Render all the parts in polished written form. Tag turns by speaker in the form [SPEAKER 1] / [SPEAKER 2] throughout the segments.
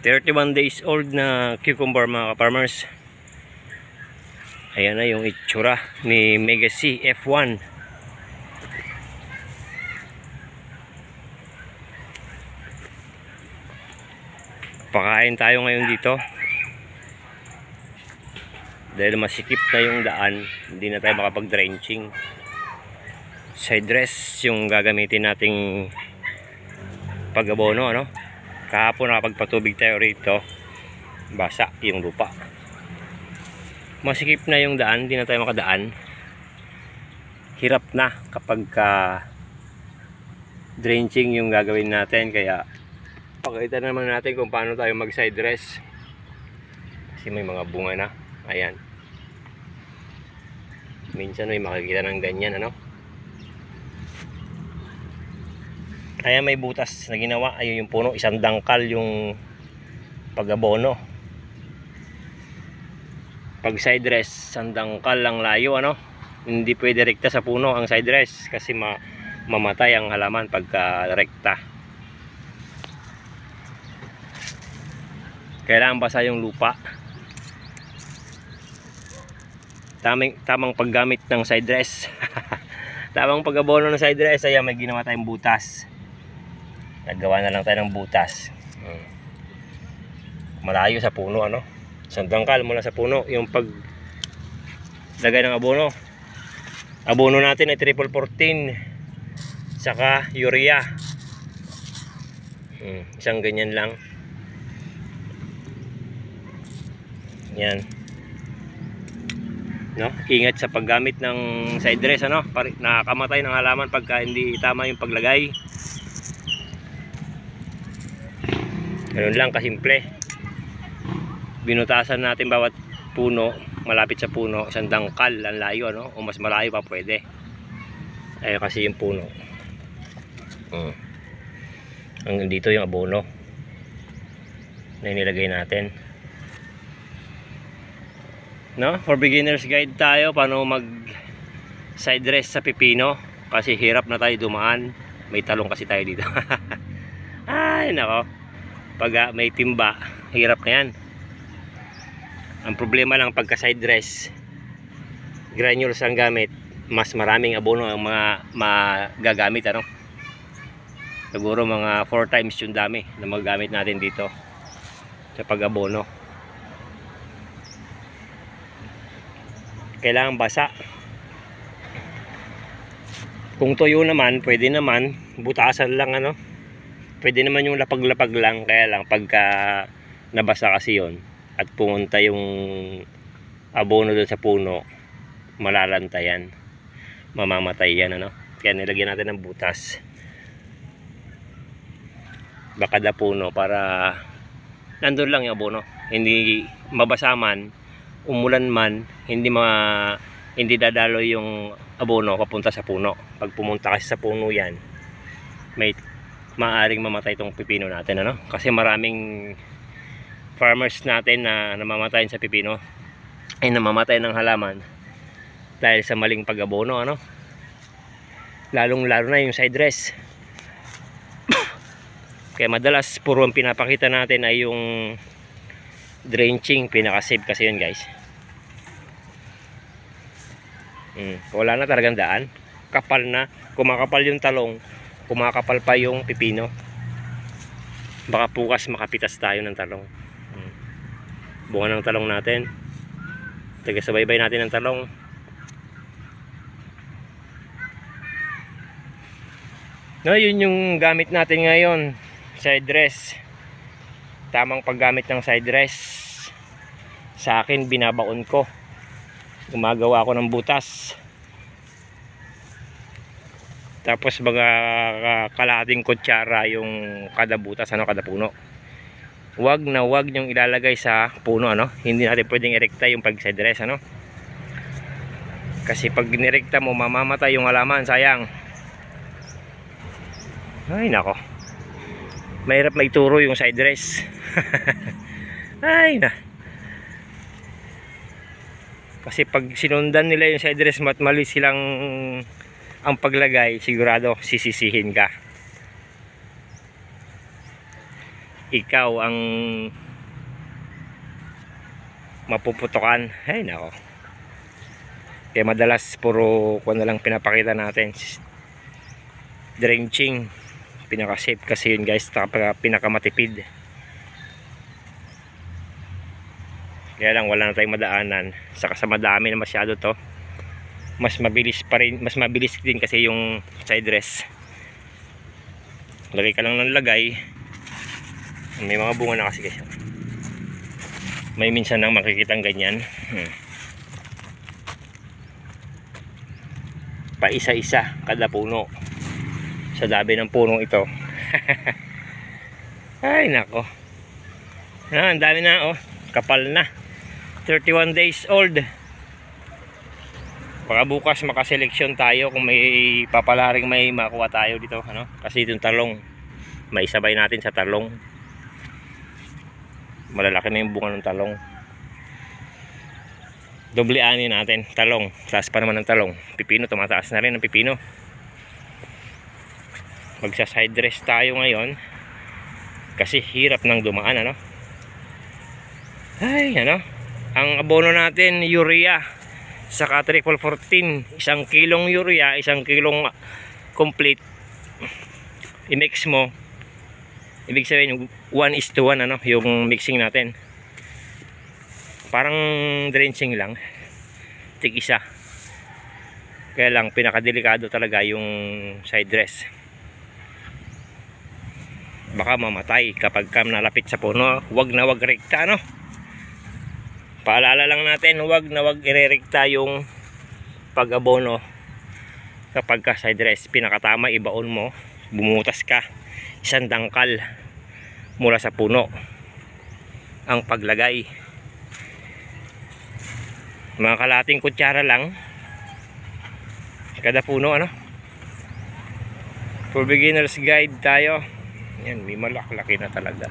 [SPEAKER 1] 31 days old na cucumber mga ka-farmers. Ayan na yung itsura ni Mega C F1. Pakain tayo ngayon dito. Dahil masikip na yung daan, hindi na tayo makapag-drenching. Side dress yung gagamitin nating pag-abono, ano? Kahapon nakapagpatubig tayo rito, basa yung lupa. Masikip na yung daan, hindi na tayo makadaan. Hirap na kapag drenching yung gagawin natin, kaya pakita naman natin kung paano tayo mag side dress. Kasi may mga bunga na, ayan. Minsan may makikita ng ganyan, ano? Kaya may butas na ginawa. Ayun yung puno, isang dangkal yung pag-abono. Pag side dress, isang dangkal lang layo, ano? Hindi pwede rekta sa puno ang side dress kasi mamatay ang halaman pagka rekta. Kailangan basa yung lupa. Tamang paggamit ng side dress. Tamang pag-abono ng side dress. Ayan, may ginawa tayong butas. Naggawa na lang tayo ng butas. Malayo sa puno, ano? Isang dangkal mula sa puno. Yung paglagay ng abono. Abono natin ay triple 14 saka urea. Isang ganyan lang. Yan. No? Ingat sa paggamit ng side dress, ano? Nakakamatay ng halaman pagka hindi tama yung paglagay. Ganun lang kasimple. Binutasan natin bawat puno, malapit sa puno, isang dangkal ang layo, no? O mas malayo pa pwede. Ayun kasi yung puno. Hanggang dito yung abono na inilagay natin. No? For beginners guide tayo paano mag side dress sa pipino kasi hirap na tayo dumaan. May talong kasi tayo dito. Ay nako, pag may timba hirap na yan. Ang problema lang pagka side dress granules ang gamit, mas maraming abono ang mga magagamit, ano? Siguro mga 4 times yung dami na magagamit natin dito sa pag-abono. Kailangan basa. Kung tuyo naman, pwede naman butasan lang, ano? Pwede naman yung lapag-lapag lang, kaya lang pagka nabasa kasi yon at pumunta yung abono doon sa puno, malalantayan, mamamatay yan, ano? Kaya nilagyan natin ng butas baka da puno para nandun lang yung abono, hindi mabasa man, umulan man, hindi dadalo yung abono papunta sa puno. Pag pumunta kasi sa puno yan, may maaring mamatay itong pipino natin, ano? Kasi maraming farmers natin na namamatayin sa pipino ay namamatay ng halaman dahil sa maling pag-abono, ano? Lalong lalo na yung side dress. Kaya madalas puro ang pinapakita natin ay yung drenching, pinaka-save kasi yun, guys. Wala na talagang daan, kapal na, kumakapal yung talong, kumakapal pa yung pipino. Baka bukas makapitas tayo ng talong. Bunga ng talong natin, taga-subaybay natin ng talong. No, yun yung gamit natin ngayon, side dress. Tamang paggamit ng side dress. Sa akin, binabaon ko. Gumagawa ako ng butas. Tapos mga kalahating kutsara yung kada butas, ano, kada puno. Wag na wag nyong ilalagay sa puno, ano? Hindi natin pwedeng irekta yung pag side dress, ano? Kasi pag nirekta mo, mamamatay yung halaman, sayang. Ay nako, mahirap maituro yung side dress. Ay na, kasi pag sinundan nila yung side dress at mali silang ang paglagay, sigurado sisisihin ka. ikaw ang mapuputukan. Ay nako, kaya madalas puro kung na lang pinapakita natin, drenching pinaka safe kasi yun guys, pinaka matipid. Kaya lang wala na tayong madaanan, saka sa madami na masyado to, mas mabilis pa rin, mas mabilis din kasi yung side dress. Lagay ka lang ng lagay, may mga bunga na kasi guys. May minsan nang makikitang ganyan, pa isa-isa kada puno sa dami ng punong ito. Ay nako, ang dami na, oh, kapal na, 31 days old. Baka bukas makaseleksyon tayo kung may papalaring may makuha tayo dito, ano? Kasi itong talong, may sabay natin sa talong. Malalaki na yung bunga ng talong. Doble ani natin, talong, taas pa naman ng talong. Pipino, tumataas na rin ang pipino. Magsa side dress tayo ngayon kasi hirap nang dumaan, ano? Ay, ano? Ang abono natin, urea saka triple 14, 1 kilong urea, 1 kilong complete, i-mix mo, ibig sabihin 1:1, ano, yung mixing natin. Parang drenching lang, tig isa. Kaya lang pinakadelikado talaga yung side dress, baka mamatay kapag nalapit sa puno. Wag na wag rekta, no? Paalala lang natin, wag na wag irerekta yung pag-abono kapag ka side dress. Pinakatama, ibaon mo, bumutas ka, isang dangkal mula sa puno ang paglagay. Mga kalating kutsara lang kada puno, ano? For beginners guide tayo. Yan, may malaki na talaga.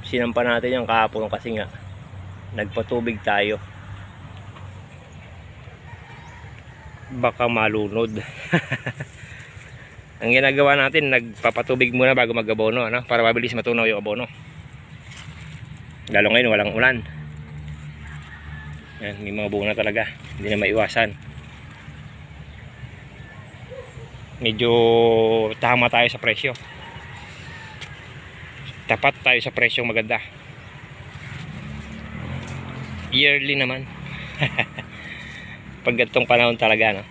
[SPEAKER 1] Sinampa natin yung kahapon kasi nga nagpatubig tayo, baka malunod. Ang ginagawa natin, nagpapatubig muna bago mag-abono, ano? Para mabilis matunaw yung abono, lalo ngayon walang ulan. Yan, may mga bunga talaga, hindi na maiwasan. Medyo tama tayo sa presyo, tapat tayo sa presyong maganda. Yearly naman. Pag ganitong panahon talaga, no?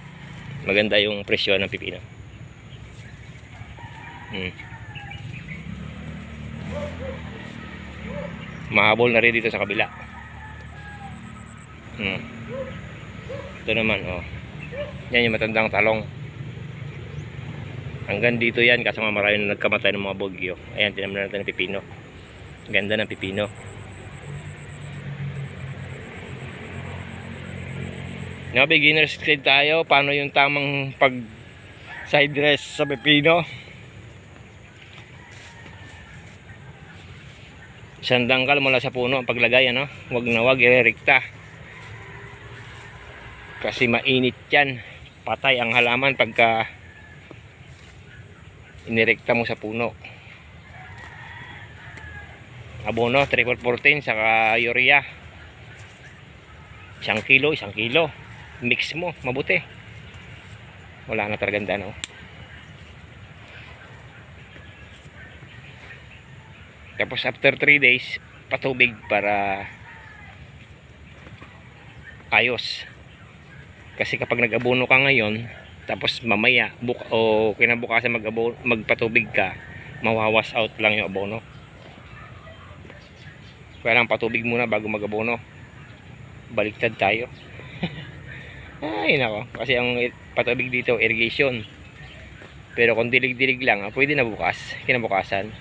[SPEAKER 1] Maganda yung presyo ng pipino. Mahabol na rin dito sa kabila. Ito naman, oh, yan yung matandang talong. Hanggang dito yan, kasi marami na nagkamatay ng mga bugyo. Ayan, tinaman natin ng pipino. Ganda ng pipino. Nga, beginners guide tayo. Paano yung tamang pag side dress sa pipino? Isang dangkal mula sa puno ang paglagay, ano? Wag na wag irerekta, kasi mainit yan. Patay ang halaman pagka inirekta mo sa puno. Abono, triple 14 saka urea, 1 kilo, 1 kilo. Mix mo mabuti, wala na talagang dano. Tapos after 3 days patubig para ayos. Kasi kapag nag-abono ka ngayon, tapos mamaya o kinabukasan magpatubig ka, mawawash out lang yung abono. Kaya lang patubig muna bago mag-abono. Baliktad tayo. Ay nako, kasi ang patubig dito irrigation. Pero kung dilig-dilig lang, pwede na bukas, kinabukasan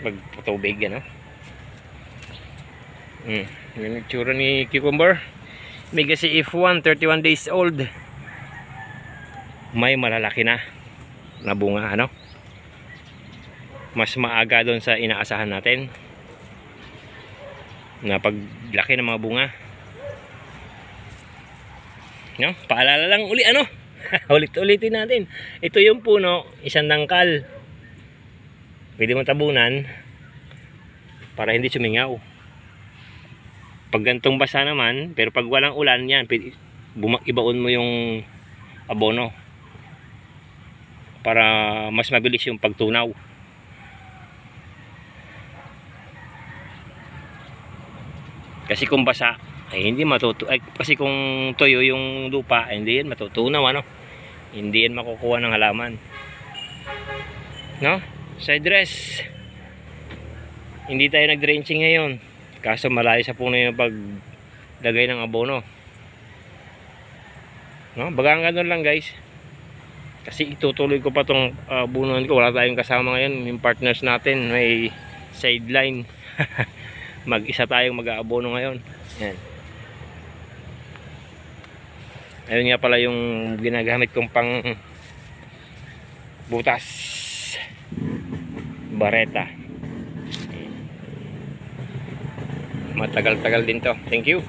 [SPEAKER 1] magpatubig, ano. Yung itsura ni cucumber. Mega CF1, 31 days old. May malalaki na bunga, ano. Mas maaga doon sa inaasahan natin na paglaki ng mga bunga, no? Paalala lang uli, ano. Ulit-ulitin natin. Ito yung puno, isang dangkal. Pwede mo tabunan para hindi sumingaw. Pag gantong basa naman, pero pag walang ulan yan, ibaon mo yung abono para mas mabilis yung pagtunaw. Kasi kung basa ay hindi kasi kung tuyo yung lupa, hindi yan matutunaw, ano? Hindi yan makukuha ng halaman. No? Side dress. Hindi tayo nag-drenching ngayon. Kaso malayo sa puno yung paglagay ng abono. No? Bagang ganun lang, guys. Kasi itutuloy ko pa tong bunuan ko. Wala tayong kasama ngayon. Yung partners natin may sideline. Mag-isa tayong mag-aabono ngayon. Yan. Ayun nga pala yung ginagamit kong pang butas. Bareta. Matagal-tagal din to. Thank you.